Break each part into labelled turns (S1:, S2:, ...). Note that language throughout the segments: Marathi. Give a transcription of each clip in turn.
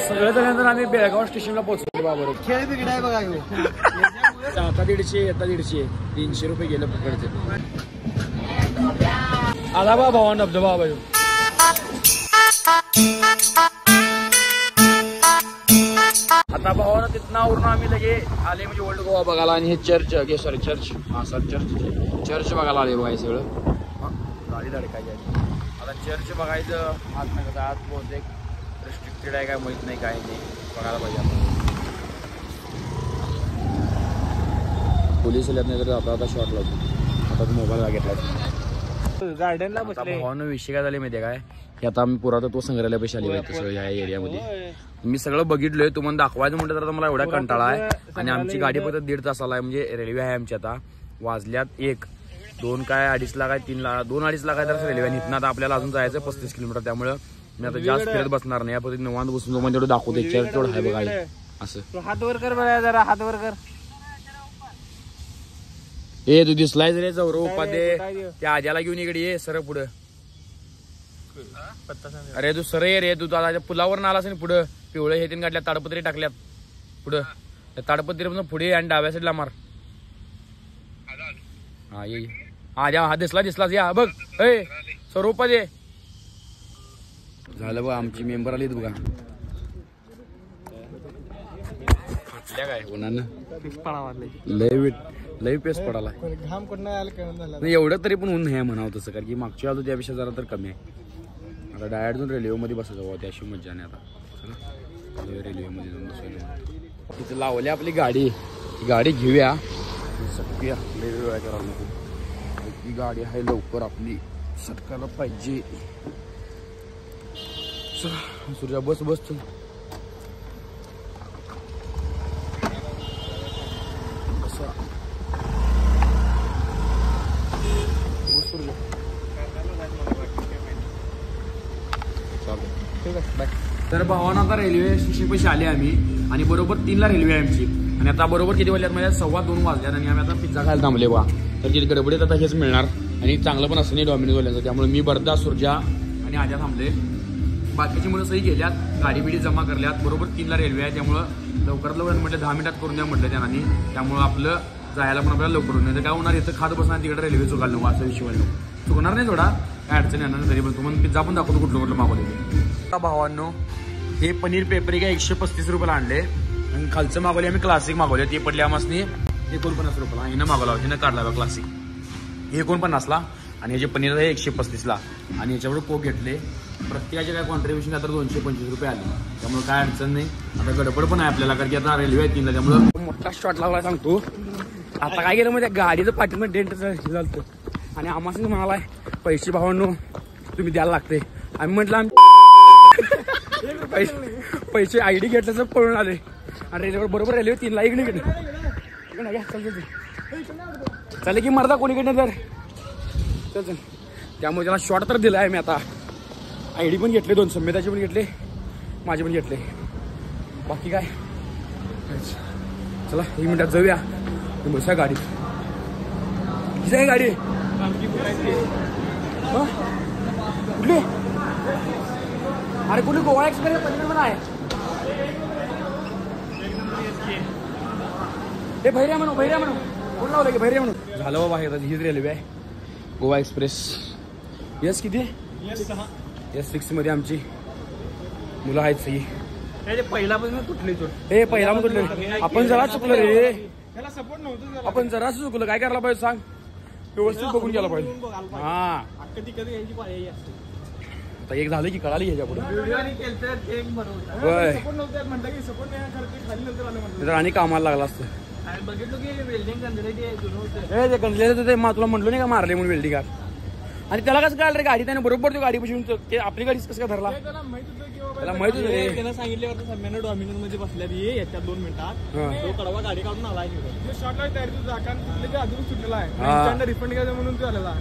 S1: सगळं झाल्यानंतर आम्ही बेळगाव स्टेशनला पोहोचलो बाबा.
S2: खेळ बिघड आहे बघा.
S1: आता 150 आता 150 300 रुपये गेलं पकडचे. आला बा भावा धबधबा बाजू. आता भावानं तिथनं आवरून आम्ही लगे आले म्हणजे ओल्ड गोवा बघायला. आणि हे चर्च सॉरी चर्च हा सर चर्च बघायला आले बघा. हे सगळं गाडी धडकायची आता चर्च बघायचं. आज नाही कसं आज बहुतेक रिस्ट्रिक्टेड आहे काय माहित नाही काय नाही बघायला पाहिजे आपण. पोलीस आल्यात नाही तर आता शॉट लावतो. आता मोबाईल घेतला
S2: गार्डनला बसले.
S1: भावानं विषय काय झाले माहिती आहे काय की आता आम्ही पुरातत्व संग्रहालय पैसे आले पाहिजे या एरियामध्ये. मी सगळं बघितलंय तुम्हाला दाखवायचं म्हटलं तर मला एवढा कंटाळा आहे. आणि आमची गाडी फक्त 1.5 तासाला आहे. म्हणजे रेल्वे आहे आमची. आता वाजल्यात 1 2 काय 2.5 लाख आहे 3 लाख 2-2.5 लाख आहे तर रेल्वे. आणि इथनं आता आपल्याला अजून जायचं 35 किलोमीटर. त्यामुळे मी आता जास्त फिरत बसणार नाही. या पद्धतीने निवांत बसून तुम्हाला तेवढं दाखवते. चर्च तेवढं आहे बघा असं.
S2: हात वर कर बघा जरा हात वर कर.
S1: ए तू दिसलाय रे जवळ उपाध्ये त्या आज्याला घेऊन इकडे ये सर पुढं. अरे तू सर ये रे. तू आता पुलावर नालास आणि पुढं पिवळे हे तीन गाडल्यात ताडपत्री टाकल्यात पुढं. ताडपत्री पुढे आणि डाव्या साईडला मार. हा ये हा जा. हा दिसलाच या बघ. ए सर उपाध्ये झालं बघ. आमची मेंबर आलीत बघा. फाटल्या काय कोणानं लय पेस पडाला.
S2: घाम कुठं आलं
S1: एवढं तरी पण ऊन हे म्हणावं तसं. कारण की मागच्या आलो त्यापेक्षा जरा तर कमी आहे. आता डायरेक्ट जाऊन रेल्वेमध्ये बसायचं बाबा. त्याशी मज्जा नाही. आता रेल्वेमध्ये जाऊन बसायला तिथं लावली आपली गाडी. गाडी घेऊया सटकूया. लय वेळ करायला नको. ही गाडी आहे लवकर आपली सटकायला पाहिजे. सूर्या बस चल. तर भावानं आता रेल्वे स्टेशन पैसे आले आम्ही. आणि बरोबर 3 ला रेल्वे आहे आमची. आणि आता बरोबर किती वाजल्यात म्हणजे 2:15 वाजल्यात. आणि आम्ही आता पिझ्झा खायला थांबले बा. तर किती गडबडीत आता हेच मिळणार. आणि चांगलं पण असं नाही डॉमिनोजवाल्यांचं. त्यामुळे मी बर्दा सुरजा आणि आजा थांबले. बाकीची मुलं सही गेल्यात. गाडी बिडी जमा करल्यात. बरोबर 3 ला रेल्वे आहे. त्यामुळं लवकरात लवकर म्हटलं 10 मिनिटात करून द्या म्हटलं त्यांनी. त्यामुळं आपलं जायला पण आपल्याला लवकर होऊन. नाही तर काय होणार इथं खात बसणार तिकडे रेल्वे चुकायला नको असं विषय चुकणार नाही. थोडा काय अडचण येणार तरी पण तुम्हाला पिझ्झा पण दाखवतो कुठलं मागवले. भावांनो हे पनीर पेपरी काय 135 रुपयाला आणले. आणि खालचं मागवले आम्ही क्लासिक मागवले. ते पडले आम्हाला 49 रुपयाला. हिनं मागवला हिनं काढला क्लासिक. हे 49ला. आणि हे जे पनीर आहे 135ला. आणि याच्यावर कोक घेतले. प्रत्येकाचे काय कॉन्ट्रीब्युशन काय तर 225 रुपये आले. त्यामुळे काय अडचण नाही. आता गडबड पण आहे आपल्याला कारण की आता रेल्वे आहे 3ला. त्यामुळे मोठा शॉट लागला सांगतो. आता काय केलं म्हणजे गाडीचं पाठीमध्ये डेंट झालं. आणि आम्हाला म्हणाला पैसे भावांनो तुम्ही द्यायला लागते. आम्ही म्हटलं पैसे आयडी घेतल्याचं पळून आले. आणि रेल्वे बरोबर रेल्वे 3ला इकडे चालेल की मरदा कोणीकडे तर चल. त्यामुळे त्याला शॉर्ट तर दिला आहे मी. आता आयडी पण घेतले 2 संमेताचे पण घेतले माझे पण घेतले. बाकी काय चला 1 मिनिटात जाऊया. बसा गाडी किती आहे गाडी कुठली. अरे कुठली गोवा एक्सप्रेस पण आहे. हे भैर्या म्हणू कोण लावलं की भैर्या म्हणून. झालं बाबा हीच रेल्वे आहे गोवा एक्सप्रेस. यस किती S6 मध्ये आमची मुलं आहेत सगळी.
S2: पहिल्यापासून तुटले.
S1: हे पहिला पण तुटले. आपण जरा चुकलं रे. आपण जराच चुकलं. काय करायला पाहिजे सांग. व्यवस्थित बघून गेला पाहिजे. हा आता एक झालं की कळाली ह्याच्या पुढे. आणि कामाला लागला असतं. ते तुला म्हटलं नाही का मारले म्हणून वेल्डिंग. आणि त्याला कसं कळलं रे गाडी त्याने बरोबर तो गाडी बसून ते आपली गाडीच कसं काय धरला त्याला माहित होतं.
S2: त्यानं सांगितल्यावर सम्यानं डॉमिनोज मध्ये बसल्यात याच्यात 2 मिनिटात तो कडवा गाडी काढून आला. अजून सुटलेला आहे रिफंड घ्यायचं म्हणून तो आलेला.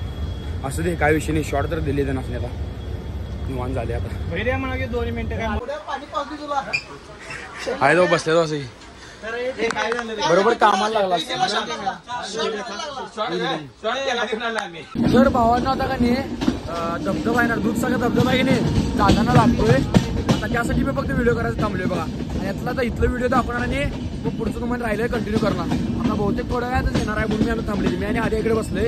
S1: असं दे काय विषय नाही. शॉर्ट तर दिले त्यांना असणे. आता निवांत झाले. आता
S2: भैर्या म्हणा की 2 मिनिटं
S1: आहे तो बसले तो असं बरोबर कामाला लागला. सर भावांना आता का नाही धबधबा आहे ना दूधसागर धबधबा आहे की नाही जाताना लागतोय. आता त्यासाठी मी फक्त व्हिडिओ करायचं थांबलोय बघा. आणि यातला आता इथलं व्हिडिओ दाखवणार आणि मग पुढचं तुम्हाला राहिलंय कंटिन्यू करणार. आता बहुतेक थोड्या वेळातच येणार आहे म्हणून मी आता थांबले. मी आणि आधी इकडे बसले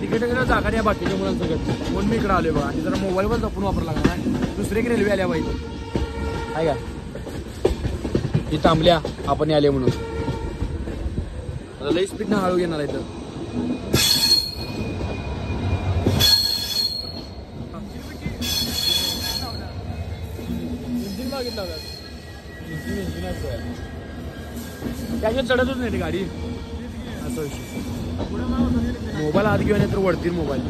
S1: तिकडे जागा नाही बाकीच्या मुलांसोबत म्हणून मी इकडे आलोय बघा. आणि जरा मोबाईलवर जपून वापरला लागला नाही. दुसरी एक रेल्वे आल्या पाहिजे आहे का ही थांबल्या आपण आले म्हणून. आता लई स्पीडनं हळू घेणार आहे इथं. त्याच्यात चढतच नाही ती गाडी असा विषय. मोबाईल आत घेऊन तर वडतील मोबाईल.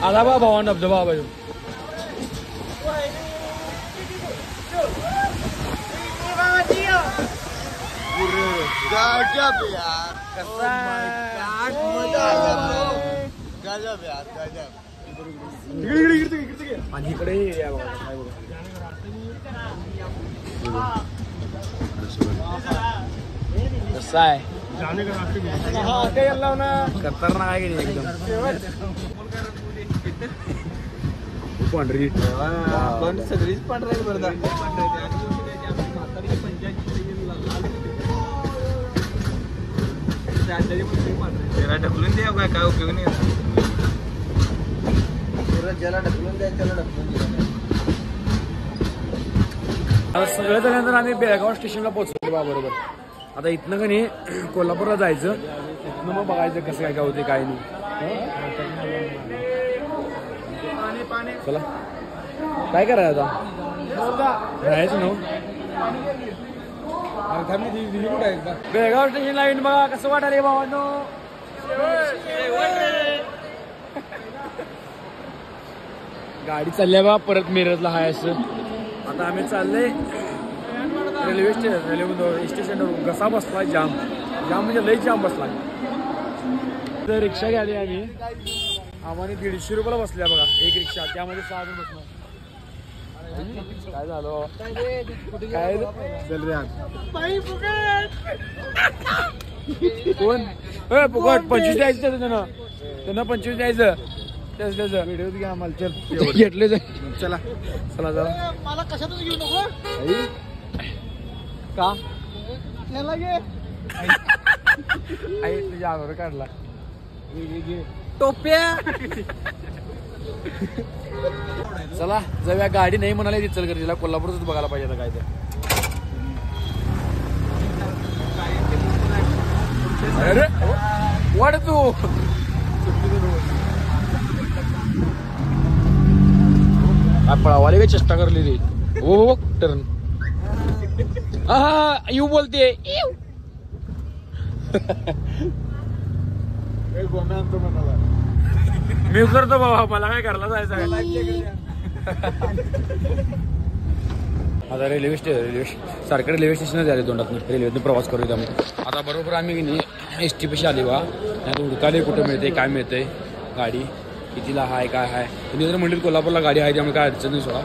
S1: आला बा भावा धबधबा बाजू. आणि इकडे कसं आहे खतरनाक आहे की नाही एकदम. पांढरी
S2: सगळीच पांढरी बरं ढकलून द्या काय उपयोग नाही. ज्याला ढकलून द्या त्याला ढकलून द्या.
S1: सगळं झाल्यानंतर आम्ही बेळगाव स्टेशनला पोहोचलो बा बरोबर. आता इथनं का नाही कोल्हापूरला जायचं. इथनं मग बघायचं कसं काय काय होते काय नाही. चला काय करायचं आता राहायचं ना. बेळगाव स्टेशन लाईन बघा कसं वाटायला भावांनो. गाडी चालल्या बा परत मिरजला हाय असं. आता आम्ही चाललंय रेल्वे स्टेशनवर. कसा बसला जाम जाम म्हणजे लई जाम बसला. तर रिक्षा घ्याली आम्ही. आम्हाला 150 रुपयाला बसल्या बघा एक रिक्षा. त्यामध्ये 6 जण बसणार. काय झालं काय चल रे कोण फुकट 25 द्यायचं त्यांना. त्यांना 25 द्यायचं त्याचं व्हिडिओ घ्या आम्हाला. चल घेतले चला चला चला. मला कशातच घेऊ नको का आई तुझ्या आवर काढला टोप्या. चला जाऊया. गाडी नाही म्हणाले चल कर तिला कोल्हापूरच बघायला पाहिजे आता काय तर. अरे वाढ तू पळावाले काय चेष्टा करली रे. हो टर्न हा यू बोलते. मी करतो बाबा मला काय करायला जायचं. आता रेल्वे सारखं रेल्वे स्टेशनच झाले तोंडात. रेल्वेतून प्रवास करूया आम्ही. आता बरोबर आम्ही एस टी पशी आली बा. आता हुडकाले कुठं मिळते काय मिळते गाडी कितीला हाय काय हाय. तुम्ही जर म्हणतील कोल्हापूरला गाडी आहे त्यामुळे काय अडचण नाही. सोडा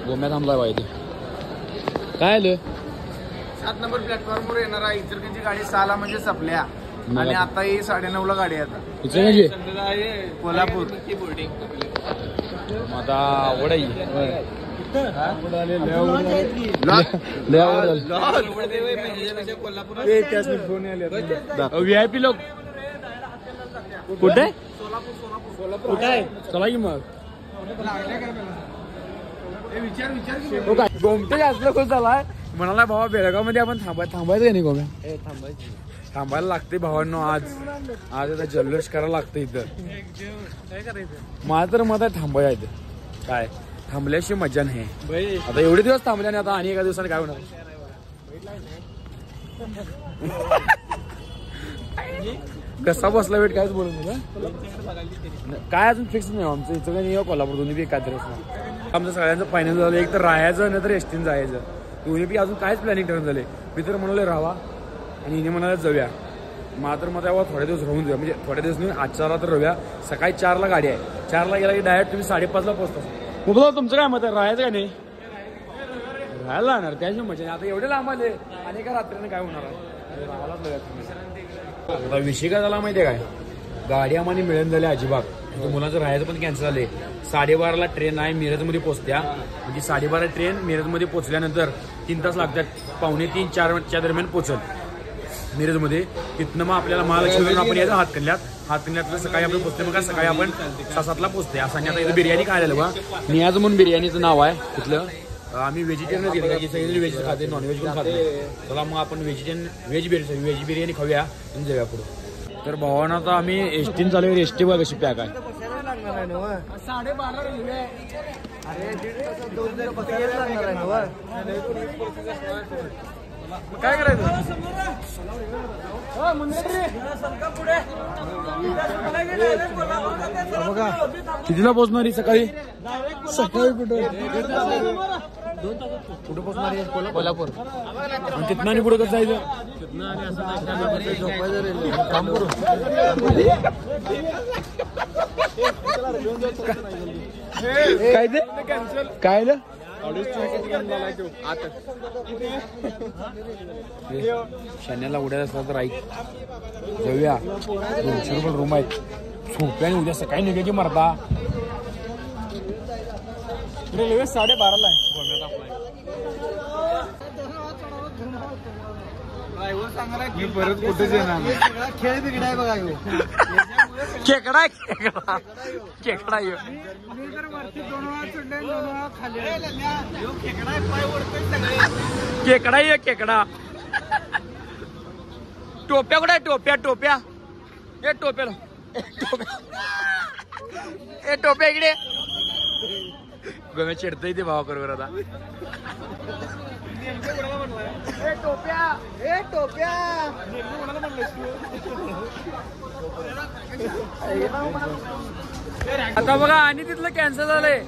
S1: गोम्या थांबलाय पाहिजे. काय आलं
S2: 7 नंबर प्लॅटफॉर्मवर येणार आहे. इचलकरंजी गाडी 6ला म्हणजे संपल्या आणि आता ही 9:30ला गाडी आहे. आता
S1: म्हणजे
S2: कोल्हापूर
S1: आता आवड VIP लोक कुठे कुठे आहे. चला की मग गोमटे असलं खूप झालाय म्हणाला भावा बेळगाव मध्ये आपण थांबायचं का नाही गोम्या. थांबायला लागते भावांनो. आज आता जल्लोष करायला लागतं इथं. माझं तर मत आहे थांबायचं इथं. काय थांबल्याशिवाय मजा नाही. आता एवढे दिवस थांबले आणि आता आणि एका दिवसाने काय होणार. कसा बसला वेट कायच बोलून तुला काय अजून फिक्स नाही आमचं. इथं काही नाही कोल्हापूर दोन्ही बी काय तरच नाही. आमचं सगळ्यांचं फायनल झालं. एक तर राहायचं नाही तर एसटीन जायचं. दोन्ही बी अजून कायच प्लॅनिंग ठरवून झाले. मी तर म्हणाले राहा आणि हिने म्हणाले जाऊया. मात्र मग तेव्हा थोडे दिवस राहून जाऊया, म्हणजे थोड्या दिवस नाही, आजच्या तर राहूया. सकाळी 4ला गाडी आहे, 4ला गेला की डायरेक्ट तुम्ही 5:30ला पोहोचता. मग बोला तुमचं काय मत आहे, राहायचं का नाही? राहायला जाणार त्याची मजा नाही. आता एवढे लांब आले आणि एका रात्रीने काय होणार आहे, राहायलाच लागेल. आता विषय काय झाला माहिती आहे काय, गाडी आम्हाला मिळून झाली अजिबात. मुलाचं राहायचं पण कॅन्सल झाले. 12:30ला ट्रेन आहे, मिरजमध्ये पोहोचत्या. म्हणजे 12:30 ट्रेन मिरजमध्ये पोहोचल्यानंतर 3 तास लागतात. 3:45-4च्या दरम्यान पोहोचल मिरजमध्ये. तिथनं मग आपल्याला महालक्ष्मीवरून आपण यायचं हातकणल्यातलं सकाळी आपण पोहोचते. मग सकाळी आपण 6-7ला पोहोचते. असं आता इथं बिर्याणी खायला बघा, नियाज म्हणून बिर्याणीचं नाव आहे तिथलं. आम्ही व्हेजिटेरियनच घेतो, की सगळी व्हेज खाते, नॉनव्हेज पण खाते. चला मग आपण व्हेज बिर्याणी खाऊया आणि जाऊया पुढे. तर भावानं आता आम्ही एसटीन चालू आहे. एसटी बघा कशी पॅक आहे.
S2: 12:30 रेल्वे. काय करायचं,
S1: कितीला पोहोचणारी सकाळी?
S2: कुठे पोहोचणार आहे? कोल्हापूर.
S1: आणि तिथनं आणि पुढे कसं जायचं? काय ते काय शन्याला उद्या असला तर ऐक जाऊया. 200 रुपये रूम आहेत, सोप्या. उद्या सकाळी निघायची मरता.
S2: रेल्वे 12:30ला आहे. मी परत कुठेच येणार. खेळ बिघडा आहे बघा.
S1: खेकडा
S2: मी तर वरती 2 वेळा चढले, 2 वेळा खाली.
S1: खेकडा टोप्या कुठे आहे? टोप्या हे टोप्या इकडे. गोम्या चिडतय ते भावा बरोबर. आता आता बघा आणि तिथलं कॅन्सल झालंय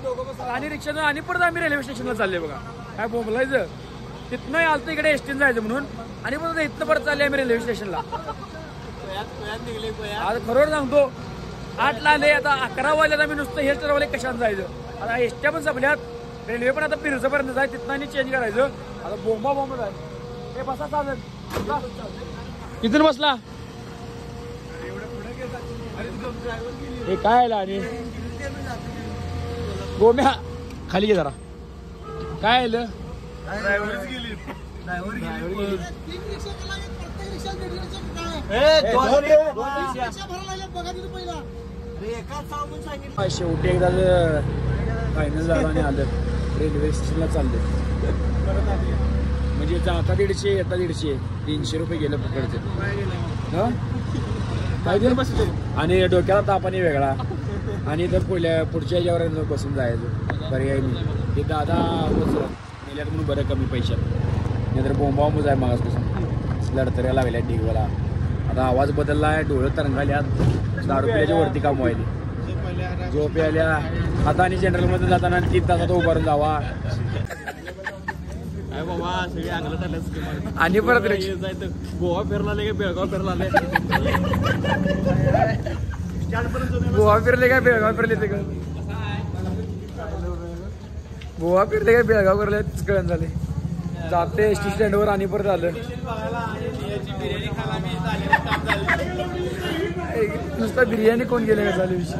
S1: आणि रिक्षानं आणि परत आम्ही रेल्वे स्टेशनला चालले बघा. काय बोलायचं, तिथनं आलतं इकडे एसटीन जायचं म्हणून आणि परत इथनं परत चालले आम्ही रेल्वे स्टेशनला. आता खरोखर सांगतो 8ला आले, आता 11 वाजल्यात. आम्ही नुसतं हेच ठरवले कशात जायचं. आता एसट्या पण संपल्यात, रेल्वे पण आता पिरजपर्यंत जाय, तिथनं आणि चेंज करायचं. आता बोंबा जाय. हे बसा चालेल. किती बसला हे काय आणि गोम्या खाली घे जरा. काय आलं शेवटी एकदा फायनल झालं आणि आलं रेल्वे स्टेशनला चालले. म्हणजे जाता 150 येता 150, 300 रुपये गेलं पकडते. आणि डोक्याला तापाने वेगळा आणि तर पुढच्या याच्यावर बसून जायचं पर्याय नाही. ते दादा नेल्यात म्हणून बरं कमी पैशात, नाहीतर बोंबाबूज आहे मागासपासून. लढतऱ्या लागल्या डिगवाला. आता आवाज बदलला आहे, डोळं तरंगाल्यात, दारू पिल्याच्या वरती काम व्हायली. झोप आल्या. आता आणि जनरलमध्ये जाताना 3 तासात उभारून जावा आणि परत
S2: गोवा फिरला बेळगाव फिरला.
S1: गोवा फिरले काय बेळगाव फिरले ते का? गोवा फिरले काय बेळगाव फिरले कळण झाले. जाते एसटी स्टँडवर आणि परत आलं. नुसता बिर्याणी कोण गेले का झाले विषय.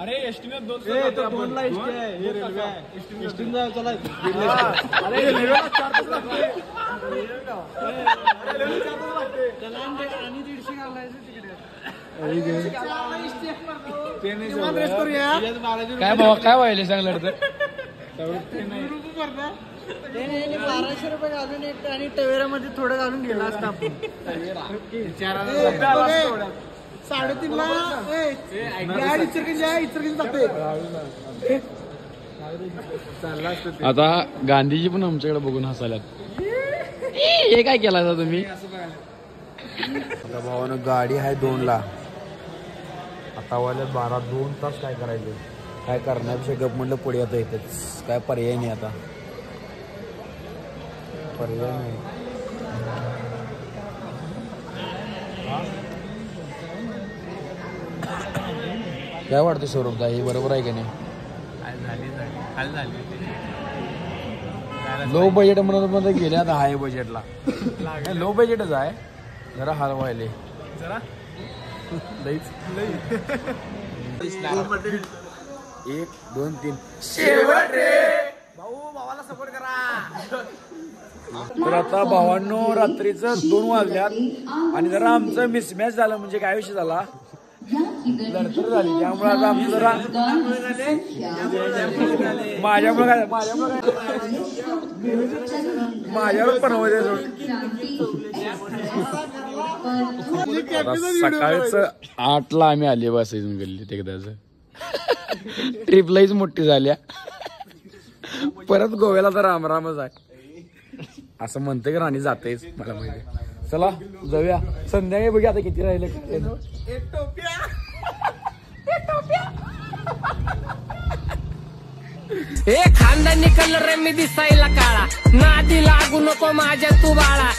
S2: अरे एसटीने 2ला एसटी आहे. एसटीने चला.
S1: काय बाबा काय व्हायला सांगलं तर
S2: 1200 रुपये घालून आणि टवेरामध्ये थोडं घालून गेला असता आपण. 3:30ला
S1: आता गांधीजी पण आमच्याकडे बघून हसायला. हे काय केला तुम्ही? आता भावानं गाडी आहे 2ला, आता वाल्या 2 तास काय करायचे. काय करण्यापेक्षा गप म्हणलं पुढे आता इथंच काय पर्याय नाही आता पर्याय नाही. काय वाटतं सौरभदा हे बरोबर आहे का नाही? लो बजेट म्हणून गेले आता हाय बजेटला लो बजेटच आहे जरा हलवायले
S2: जरा
S1: लईच 1 2 3
S2: शेवट रे भाऊ भावाला सपोर्ट करा.
S1: तर आता भावांनो रात्रीचं 2 वाजल्यात आणि जरा आमचं मिसमॅच झालं म्हणजे काय विषय झाला लढतर झाली त्यामुळे आता आमचं जरा माझ्यामुळे माझ्यावर पण होते सकाळच 8ला आम्ही आले बस इथून गल्लीत एकदाच ट्रिपलाच मोठी झाल्या परत गोव्याला तर रामरामच आहे असं म्हणते की राणी जातेच मला माहिती. चला जाऊया संध्याकाळी बघूया आता किती राहिले.
S3: खानदानी कलर मी दिसायला काळा नादी लागू नको माझ्या तू बाळा.